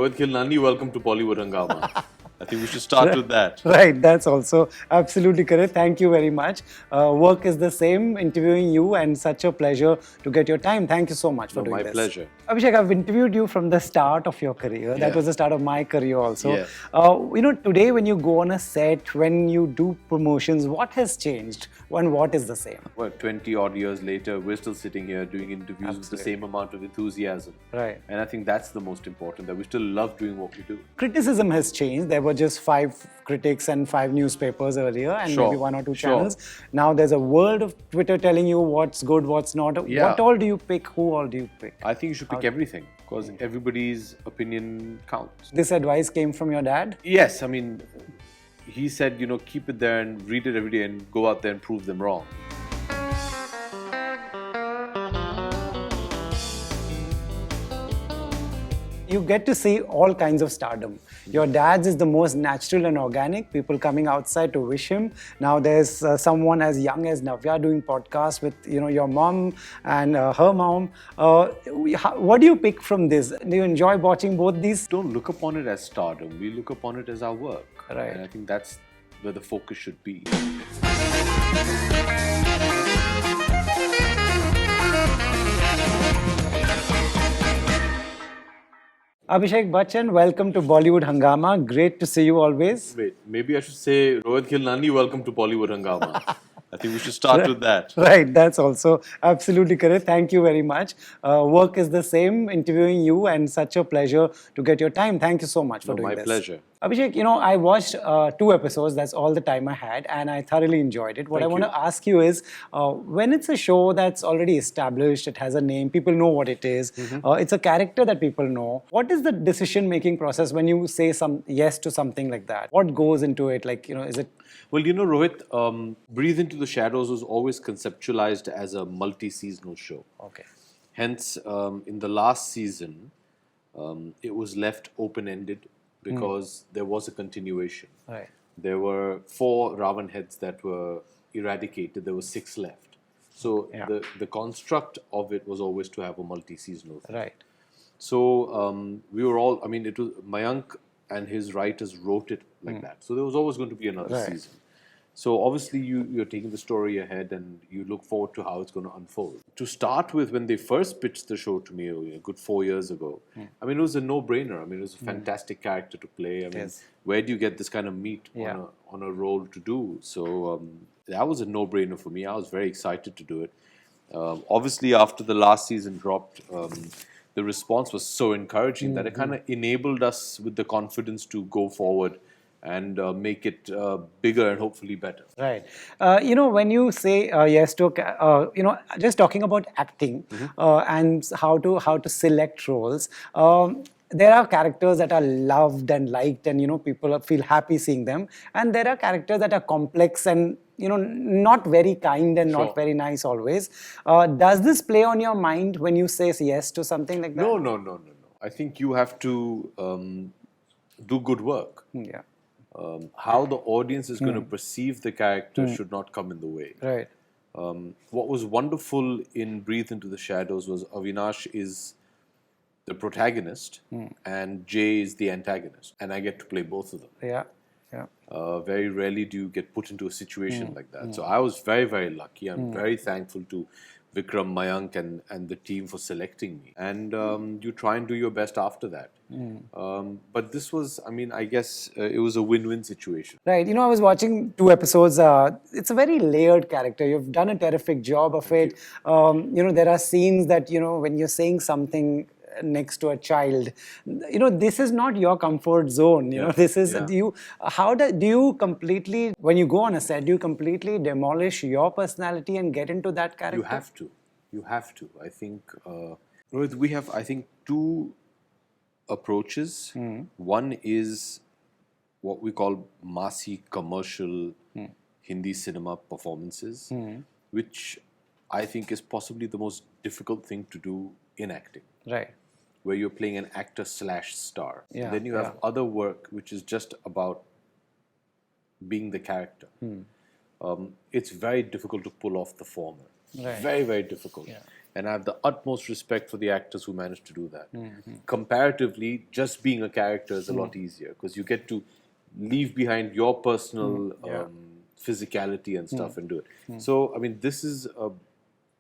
Rohit Khilnani, welcome to Bollywood Hungama. I think we should start with that. Right, that's also absolutely correct. Thank you very much. Work is the same, interviewing you, and such a pleasure to get your time. Thank you so much for doing My this. pleasure. Abhishek, I've interviewed you from the start of your career. That Yeah. was the start of my career also. Yes. Today when you go on a set, when you do promotions, what has changed and what is the same? Well, 20 odd years later, we're still sitting here doing interviews with the same amount of enthusiasm. Right. And I think that's the most important, that we still love doing what we do. Criticism has changed. There were just 5 critics and 5 newspapers earlier, and Sure, maybe 1 or 2 sure. channels. Now there's a world of Twitter telling you what's good, what's not. Yeah. What all do you pick? Who all do you pick? I think you should pick everything because everybody's opinion counts. This advice came from your dad? Yes, I mean, he said, keep it there and read it every day and go out there and prove them wrong. You get to see all kinds of stardom. Your dad's is the most natural and organic, people coming outside to wish him. Now there's someone as young as Navya doing podcasts with your mom and her mom. What do you pick from this? Do you enjoy watching both these? Don't look upon it as stardom, we look upon it as our work. Right. And I think that's where the focus should be. Abhishek Bachchan, welcome to Bollywood Hungama. Great to see you always. Wait, maybe I should say Rohit Khilnani, welcome to Bollywood Hungama. I think we should start with that. Right, that's also absolutely correct. Thank you very much. Work is the same, interviewing you, and such a pleasure to get your time. Thank you so much for doing My this. pleasure. Abhishek, I watched 2 episodes. That's all the time I had, and I thoroughly enjoyed it. What I want to ask you is, when it's a show that's already established, it has a name, people know what it is, it's a character that people know. What is the decision-making process when you say yes to something like that? What goes into it? Is it... Well, Rohit, Breathe Into the Shadows was always conceptualized as a multi-seasonal show. Okay. Hence, in the last season, it was left open-ended because there was a continuation. Right. There were 4 Ravan heads that were eradicated. There were 6 left. So the construct of it was always to have a multi-seasonal thing. Right. So we were all, it was Mayank and his writers wrote it like that. So there was always going to be another season. So obviously you're taking the story ahead and you look forward to how it's going to unfold. To start with, when they first pitched the show to me a good 4 years ago, it was a no-brainer. It was a fantastic character to play. Where do you get this kind of meat on a role to do? So that was a no-brainer for me. I was very excited to do it. Obviously, after the last season dropped, the response was so encouraging that it kind of enabled us with the confidence to go forward and make it bigger and hopefully better. Right. When you say yes to, just talking about acting and how to select roles, there are characters that are loved and liked and, people feel happy seeing them. And there are characters that are complex and, not very kind and not very nice always. Does this play on your mind when you say yes to something like that? No. I think you have to do good work. Yeah. How the audience is going to perceive the character should not come in the way. Right. What was wonderful in Breathe Into the Shadows was Avinash is the protagonist and Jay is the antagonist. And I get to play both of them. Yeah. Very rarely do you get put into a situation like that. So I was very, very lucky. I'm very thankful to Vikram, Mayank and the team for selecting me. And you try and do your best after that. But this was, I guess it was a win-win situation. Right. I was watching 2 episodes. It's a very layered character. You've done a terrific job of it. There are scenes that, when you're saying something next to a child, this is not your comfort zone. This is you. How do you completely, when you go on a set, do you completely demolish your personality and get into that character? You have to. I think, Rohit, we have, 2 approaches. One is what we call massy commercial Hindi cinema performances, which I think is possibly the most difficult thing to do in acting. Right. Where you're playing an actor/star. Yeah, Then you have other work which is just about being the character. It's very difficult to pull off the former. Right. Very, very difficult. And I have the utmost respect for the actors who manage to do that. Comparatively, just being a character is a lot easier because you get to leave behind your personal physicality and stuff and do it. So, I mean, this is,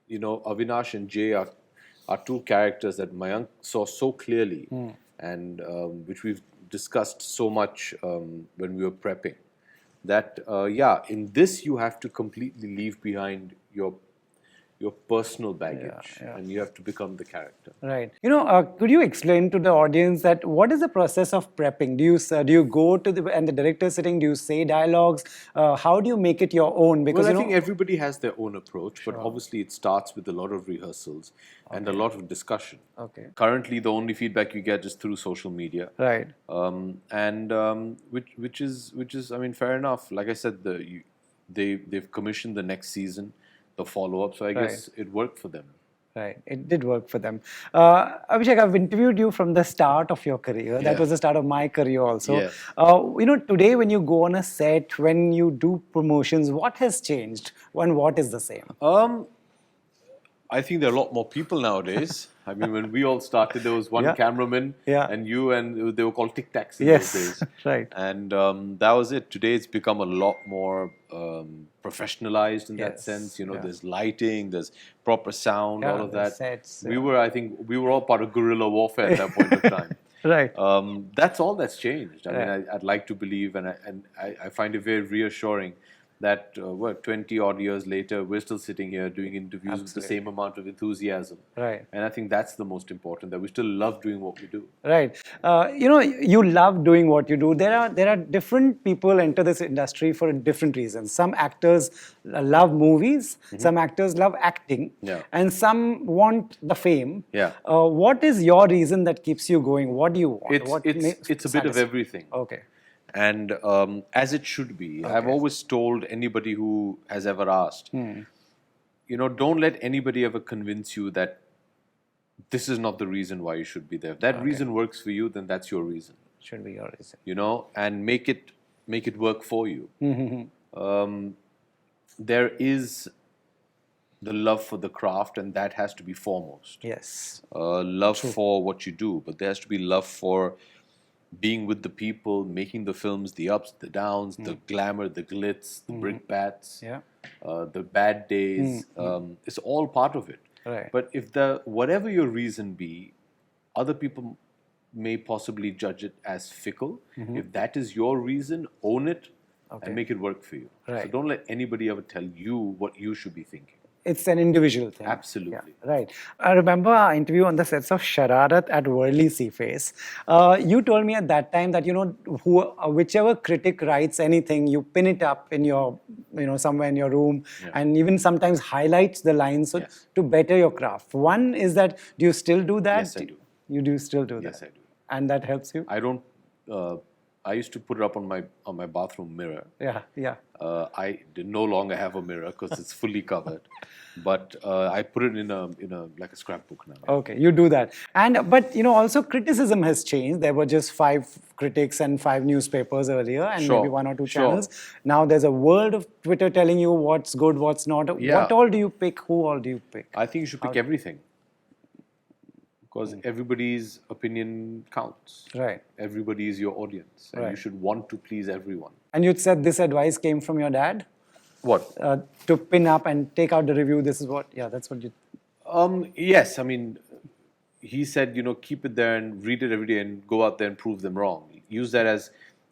Avinash and Jay are two characters that Mayank saw so clearly and which we've discussed so much when we were prepping. That, in this you have to completely leave behind your personal baggage and you have to become the character. Right. Could you explain to the audience that what is the process of prepping? Do you go to and the director sitting? Do you say dialogues? How do you make it your own? Because I think everybody has their own approach, but obviously it starts with a lot of rehearsals and a lot of discussion. Okay. Currently, the only feedback you get is through social media, Right. Which is I mean, fair enough. Like I said, they've commissioned the next season, the follow-up, so I guess it worked for them. Right, it did work for them. Abhishek, I've interviewed you from the start of your career. That was the start of my career also. Yeah. Today when you go on a set, when you do promotions, what has changed and what is the same? I think there are a lot more people nowadays. I mean, when we all started, there was one cameraman and you, and they were called Tic Tacs in those days. Right. And that was it. Today, it's become a lot more professionalized in that sense. There's lighting, there's proper sound, all of that. Sets, I think we were all part of guerrilla warfare at that point of time. Right. That's all that's changed. I mean, I'd like to believe, and I find it very reassuring that 20 odd years later, we're still sitting here doing interviews with the same amount of enthusiasm. Right. And I think that's the most important, that we still love doing what we do. Right. You love doing what you do. There are different people enter this industry for different reasons. Some actors love movies, some actors love acting, and some want the fame. What is your reason that keeps you going? What do you want? It's a bit of everything. Okay. And as it should be. I've always told anybody who has ever asked, don't let anybody ever convince you that this is not the reason why you should be there. If that reason works for you, then that's your reason. Should be your reason. And make it work for you. There is the love for the craft, and that has to be foremost. Yes. Love for what you do, but there has to be love for being with the people, making the films, the ups, the downs, the glamour, the glitz, the brickbats, the bad days. It's all part of it. Right. But if whatever your reason be, other people may possibly judge it as fickle. If that is your reason, own it and make it work for you. Right. So don't let anybody ever tell you what you should be thinking. It's an individual thing. Absolutely. Yeah, right. I remember our interview on the sets of Shararat at Worldly Seaface. You told me at that time that, whichever critic writes anything, you pin it up in your, somewhere in your room and even sometimes highlights the lines to better your craft. One is that, do you still do that? Yes, I do. You do still do that? Yes, I do. And that helps you? I don't... I used to put it up on my bathroom mirror. Yeah. I no longer have a mirror because it's fully covered, but I put it in a like a scrapbook now. Okay, you do that, but also criticism has changed. There were just 5 critics and 5 newspapers earlier, and maybe 1 or 2 channels. Now there's a world of Twitter telling you what's good, what's not. What all do you pick? Who all do you pick? I think you should pick everything. Because everybody's opinion counts. Right. Everybody is your audience. And you should want to please everyone. And you said this advice came from your dad? What? To pin up and take out the review. This is what, that's what you... Yes, I mean, he said, keep it there and read it every day and go out there and prove them wrong. Use that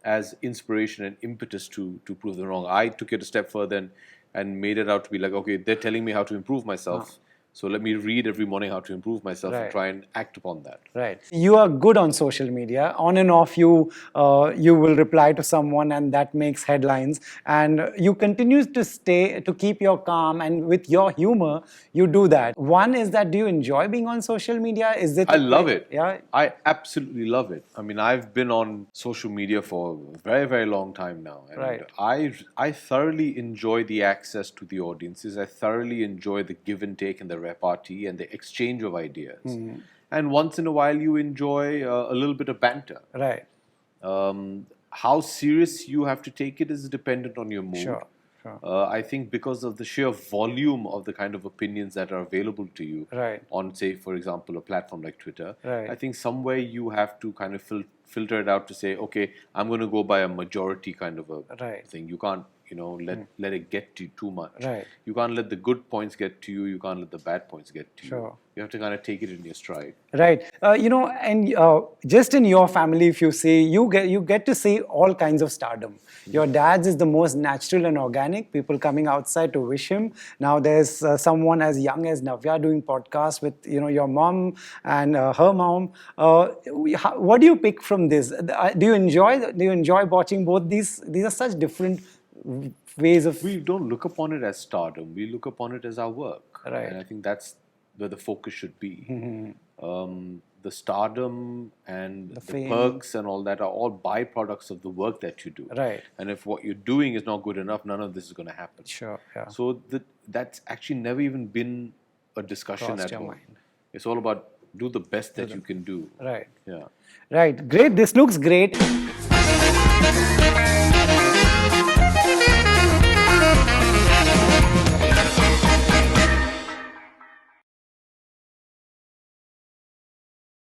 as inspiration and impetus to prove them wrong. I took it a step further and made it out to be like, okay, they're telling me how to improve myself. So let me read every morning how to improve myself and try and act upon that. Right. You are good on social media. On and off, you will reply to someone and that makes headlines. And you continue to keep your calm, and with your humor, you do that. One is that, do you enjoy being on social media? I love it. Yeah. I absolutely love it. I mean, I've been on social media for a very, very long time now. And I thoroughly enjoy the access to the audiences. I thoroughly enjoy the give and take and the repartee and the exchange of ideas. And once in a while, you enjoy a little bit of banter. Right. How serious you have to take it is dependent on your mood. Sure. Sure. I think because of the sheer volume of the kind of opinions that are available to you Right. on, say, for example, a platform like Twitter, Right. I think somewhere you have to kind of filter it out to say, okay, I'm going to go by a majority kind of a Right. thing. You can't, let it get to you too much. Right. You can't let the good points get to you. You can't let the bad points get to you. Sure. You have to kind of take it in your stride. Right. And just in your family, if you see, you get to see all kinds of stardom. Your dad's is the most natural and organic. People coming outside to wish him. Now there's someone as young as Navya doing podcasts with your mom and her mom. What do you pick from this? Do you enjoy watching both these? These are such different ways of. We don't look upon it as stardom. We look upon it as our work. Right. And I think that's where the focus should be. The stardom and the fame. perks and all that are all byproducts of the work that you do. Right. And if what you're doing is not good enough, none of this is going to happen. Sure. Yeah. So that's actually never even been a discussion Crossed at your home. mind. It's all about do the best that you can do. Right. Yeah. Right. Great. This looks great.